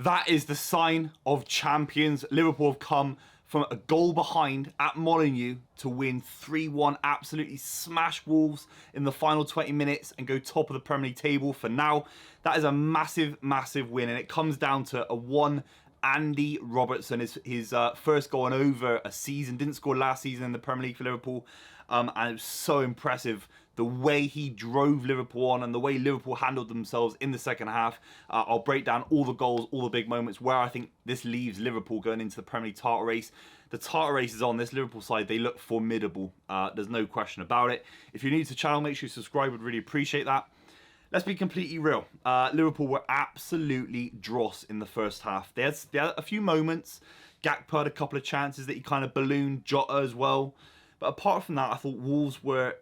That is the sign of champions. Liverpool have come from a goal behind at Molineux to win 3-1, absolutely smash Wolves in the final 20 minutes and go top of the Premier League table for now. That is a massive, massive win, and it comes down to a one Andy Robertson, his first goal in over a season. Didn't score last season in the Premier League for Liverpool, and it was so impressive the way he drove Liverpool on and the way Liverpool handled themselves in the second half. I'll break down all the goals, all the big moments, where I think this leaves Liverpool going into the Premier League title race. The title race is on this Liverpool side. They look formidable. There's no question about it. If you're new to the channel, make sure you subscribe. Would really appreciate that. Let's be completely real. Liverpool were absolutely dross in the first half. They had a few moments. Gakpo had a couple of chances that he kind of ballooned, Jota as well. But apart from that, I thought Wolves were...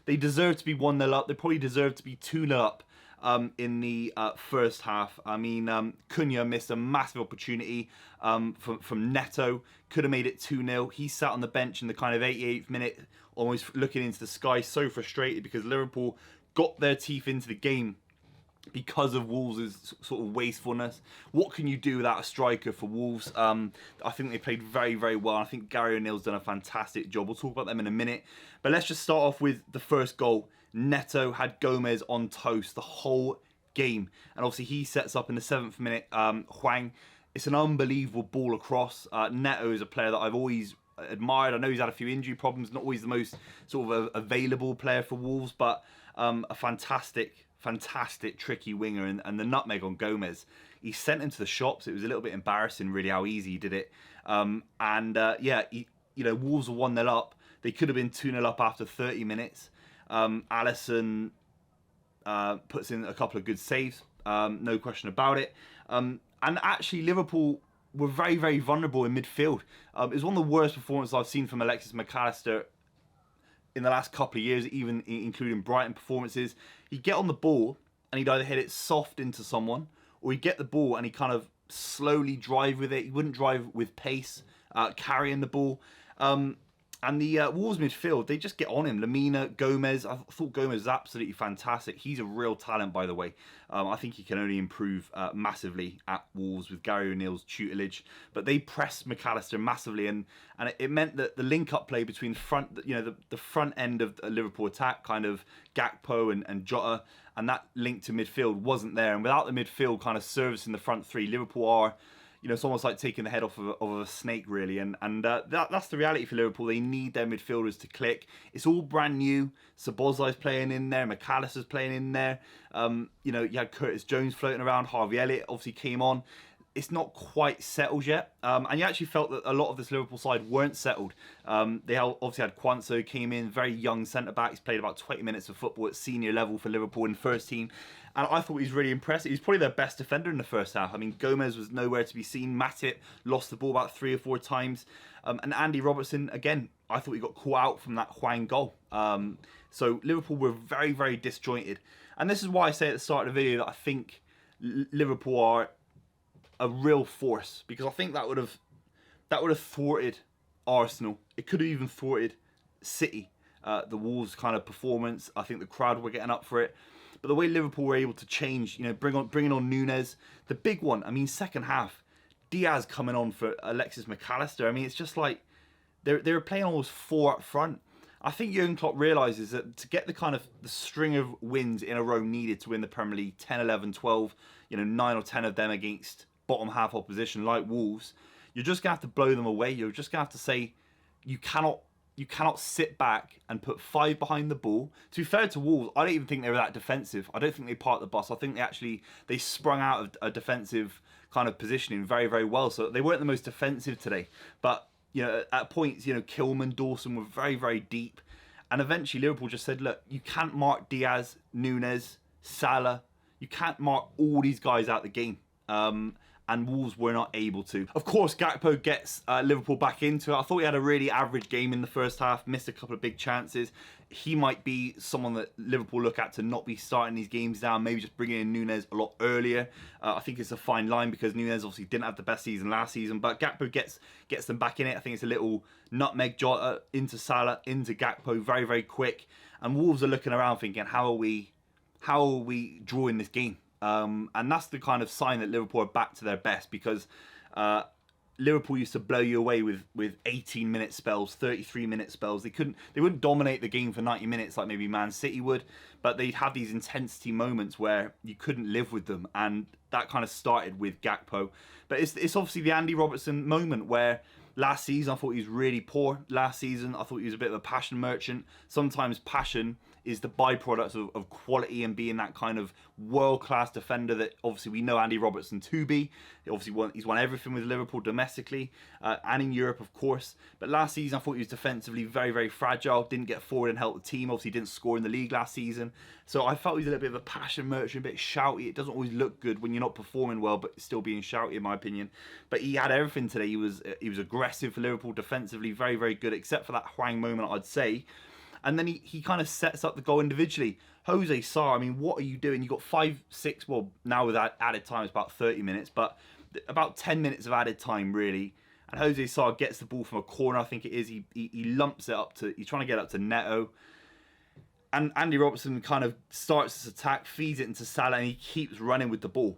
They deserved to be 1-0 up. They probably deserved to be 2-0 up in the first half. I mean, Cunha missed a massive opportunity from Neto. Could have made it 2-0. He sat on the bench in the kind of 88th minute, almost looking into the sky, so frustrated because Liverpool got their teeth into the game because of Wolves' sort of wastefulness. What can you do without a striker for Wolves? I think they played very, very well. I think Gary O'Neill's done a fantastic job. We'll talk about them in a minute. But let's just start off with the first goal. Neto had Gomez on toast the whole game. And obviously he sets up in the 7th minute. Hwang, it's an unbelievable ball across. Neto is a player that I've always admired. I know he's had a few injury problems, not always the most sort of available player for Wolves, but a fantastic tricky winger, and the nutmeg on Gomez, he sent him to the shops. It was a little bit embarrassing really how easy he did it. Yeah, you know, Wolves were 1-0 up. They could have been 2-0 up after 30 minutes. Alisson puts in a couple of good saves, no question about it. And actually Liverpool were very, very vulnerable in midfield. It was one of the worst performances I've seen from Alexis McAllister in the last couple of years, even including Brighton performances. He'd get on the ball and he'd either hit it soft into someone, or he'd get the ball and he'd kind of slowly drive with it. He wouldn't drive with pace, carrying the ball. And the Wolves midfield, they just get on him. Lamina, Gomez, I thought Gomez was absolutely fantastic. He's a real talent, by the way. I think he can only improve massively at Wolves with Gary O'Neill's tutelage. But they pressed McAllister massively, and it meant that the link-up play between the front end of the Liverpool attack, kind of Gakpo and Jota, and that link to midfield wasn't there. And without the midfield kind of servicing the front three, Liverpool are... You know, it's almost like taking the head off of a snake, really. And that's the reality for Liverpool. They need their midfielders to click. It's all brand new. Szoboszlai's playing in there. McAllister's playing in there. You know, you had Curtis Jones floating around. Harvey Elliott obviously came on. It's not quite settled yet. And you actually felt that a lot of this Liverpool side weren't settled. They obviously had Quansah, came in, very young centre-back. He's played about 20 minutes of football at senior level for Liverpool in first team. And I thought he was really impressive. He's probably their best defender in the first half. I mean, Gomez was nowhere to be seen. Matip lost the ball about 3 or 4 times. And Andy Robertson, again, I thought he got caught out from that Hwang goal. So Liverpool were very, very disjointed. And this is why I say at the start of the video that I think Liverpool are a real force, because I think that would have thwarted Arsenal. It could have even thwarted City. The Wolves kind of performance, I think the crowd were getting up for it. But the way Liverpool were able to change, you know, bringing on Núñez, the big one. I mean, second half, Diaz coming on for Alexis McAllister. I mean, it's just like they were playing almost 4 up front. I think Jurgen Klopp realises that to get the string of wins in a row needed to win the Premier League, 10, 11, 12, you know, 9 or 10 of them against bottom half opposition like Wolves, you're just gonna have to blow them away. You're just gonna have to say you cannot sit back and put 5 behind the ball. To be fair to Wolves, I don't even think they were that defensive. I don't think they parked the bus. I think they sprung out of a defensive kind of positioning very, very well. So they weren't the most defensive today. But you know, at points, you know, Kilman, Dawson were very, very deep. And eventually Liverpool just said, look, you can't mark Diaz, Núñez, Salah. You can't mark all these guys out the game. And Wolves were not able to. Of course, Gakpo gets Liverpool back into it. I thought he had a really average game in the first half, missed a couple of big chances. He might be someone that Liverpool look at to not be starting these games down, maybe just bringing in Núñez a lot earlier. I think it's a fine line because Núñez obviously didn't have the best season last season, but Gakpo gets them back in it. I think it's a little nutmeg Jota into Salah, into Gakpo, very, very quick. And Wolves are looking around thinking, how are we drawing this game? And that's the kind of sign that Liverpool are back to their best, because Liverpool used to blow you away with 18-minute spells, 33-minute spells. They wouldn't dominate the game for 90 minutes like maybe Man City would, but they'd have these intensity moments where you couldn't live with them, and that kind of started with Gakpo. But it's obviously the Andy Robertson moment where last season I thought he was really poor. Last season I thought he was a bit of a passion merchant. Sometimes passion is the byproduct of quality and being that kind of world-class defender that obviously we know Andy Robertson to be. He's won everything with Liverpool domestically and in Europe, of course. But last season I thought he was defensively very, very fragile. Didn't get forward and help the team. Obviously didn't score in the league last season. So I felt he was a little bit of a passion merchant, a bit shouty. It doesn't always look good when you're not performing well, but still being shouty, in my opinion. But he had everything today. He was aggressive for Liverpool defensively, very, very good, except for that Hwang moment, I'd say. And then he kind of sets up the goal individually. Jose Sarr, I mean, what are you doing? You got 5, 6, well, now with that added time, it's about 30 minutes, but about 10 minutes of added time, really. And Jose Sarr gets the ball from a corner, I think it is. He lumps it up to, he's trying to get up to Neto. And Andy Robertson kind of starts this attack, feeds it into Salah, and he keeps running with the ball.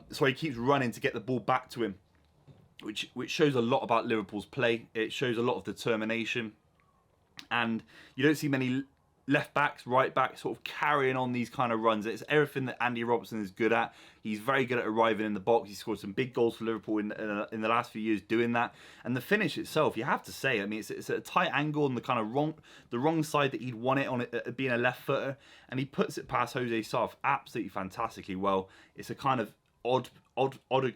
So he keeps running to get the ball back to him, which shows a lot about Liverpool's play. It shows a lot of determination. And you don't see many left backs, right backs sort of carrying on these kind of runs. It's everything that Andy Robertson is good at. He's very good at arriving in the box. He scored some big goals for Liverpool in the last few years doing that. And the finish itself, you have to say, I mean, it's at a tight angle on the kind of wrong side that he'd want it on, it being a left footer, and he puts it past Jose Sarr absolutely fantastically well. It's a kind of odd,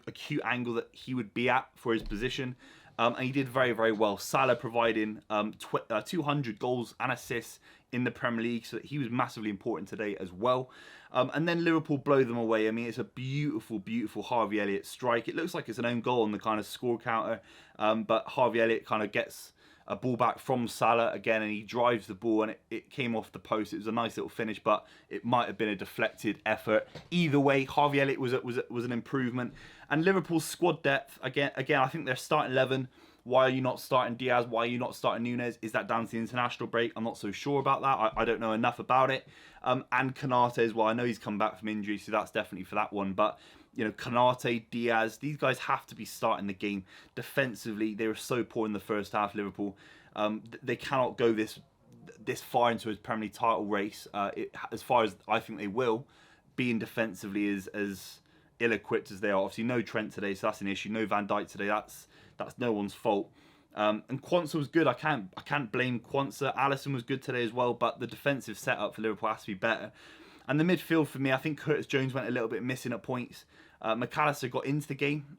acute angle that he would be at for his position. And he did very, very well. Salah providing 200 goals and assists in the Premier League, so he was massively important today as well. And then Liverpool blow them away. I mean, it's a beautiful, beautiful Harvey Elliott strike. It looks like it's an own goal on the kind of score counter, but Harvey Elliott kind of gets a ball back from Salah again, and he drives the ball, and it came off the post. It was a nice little finish, but it might have been a deflected effort. Either way, Harvey Elliott was an improvement. And Liverpool's squad depth, again, I think they're starting 11. Why are you not starting Diaz? Why are you not starting Nunez? Is that down to the international break? I'm not so sure about that. I don't know enough about it. And Konate as well. I know he's come back from injury, so that's definitely for that one. But, you know, Konate, Diaz, these guys have to be starting the game. Defensively, they were so poor in the first half, Liverpool. They cannot go this far into his Premier League title race, as far as I think they will, being defensively as ill-equipped as they are. Obviously, no Trent today, so that's an issue. No Van Dijk today, that's no one's fault. And Quansah was good. I can't blame Quansah. Alisson was good today as well, but the defensive setup for Liverpool has to be better. And the midfield for me, I think Curtis Jones went a little bit missing at points. McAllister got into the game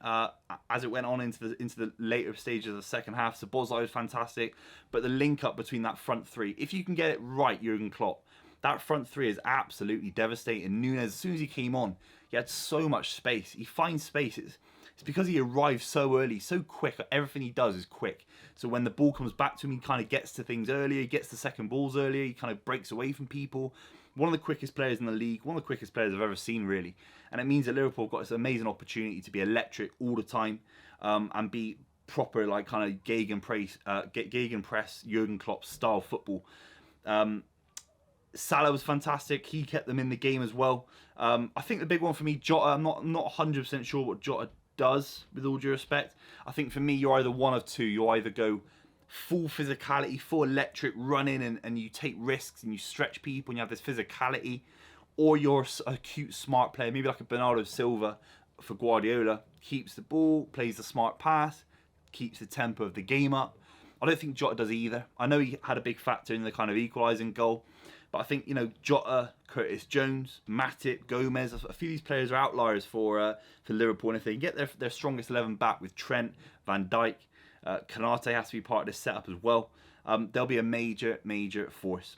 as it went on into the later stages of the second half. So Szoboszlai was fantastic, but the link up between that front three, if you can get it right, Jurgen Klopp, that front three is absolutely devastating. Nunez, as soon as he came on, he had so much space. He finds space. It's because he arrives so early, so quick. Everything he does is quick. So when the ball comes back to him, he kind of gets to things earlier. He gets the second balls earlier. He kind of breaks away from people. One of the quickest players in the league. One of the quickest players I've ever seen, really. And it means that Liverpool got this amazing opportunity to be electric all the time and be proper, like, kind of gegenpress Jurgen Klopp style football. Salah was fantastic. He kept them in the game as well. I think the big one for me, Jota. I'm not 100% sure what Jota does, with all due respect. I think for me, you're either one of two. You either go full physicality, full electric running, and you take risks and you stretch people and you have this physicality, or you're a cute, smart player, maybe like a Bernardo Silva for Guardiola, keeps the ball, plays the smart pass, keeps the tempo of the game up. I don't think Jota does either. I know he had a big factor in the kind of equalising goal, but I think, you know, Jota, Curtis Jones, Matip, Gomez, a few of these players are outliers for Liverpool. And if they can get their strongest 11 back with Trent, Van Dijk, Konate has to be part of this setup as well, they'll be a major, major force.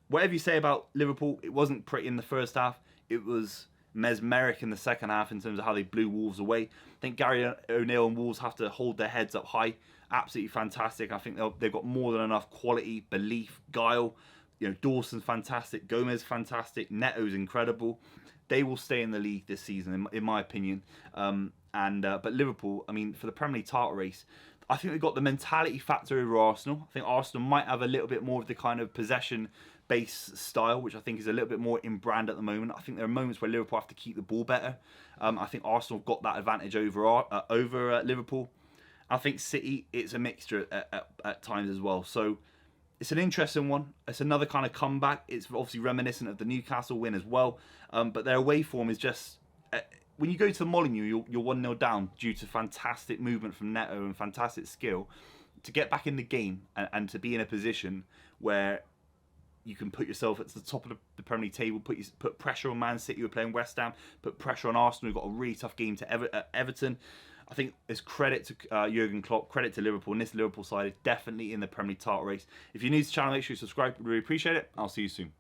Whatever you say about Liverpool, it wasn't pretty in the first half. It was mesmeric in the second half in terms of how they blew Wolves away. I think Gary O'Neill and Wolves have to hold their heads up high. Absolutely fantastic. I think they've got more than enough quality, belief, guile. You know, Dawson's fantastic, Gomez fantastic, Neto's incredible. They will stay in the league this season, in my opinion. But Liverpool, I mean, for the Premier League title race, I think they've got the mentality factor over Arsenal. I think Arsenal might have a little bit more of the kind of possession base style, which I think is a little bit more in brand at the moment. I think there are moments where Liverpool have to keep the ball better. I think Arsenal have got that advantage over Liverpool. I think City, it's a mixture at times as well. So it's an interesting one. It's another kind of comeback. It's obviously reminiscent of the Newcastle win as well. But their away form is just... when you go to the Molineux, you're 1-0 down due to fantastic movement from Neto and fantastic skill. To get back in the game and to be in a position where you can put yourself at the top of the Premier League table, put pressure on Man City, who are playing West Ham, put pressure on Arsenal, who've got a really tough game to Everton. I think it's credit to Jurgen Klopp, credit to Liverpool, and this Liverpool side is definitely in the Premier League title race. If you're new to the channel, make sure you subscribe. We'd really appreciate it. I'll see you soon.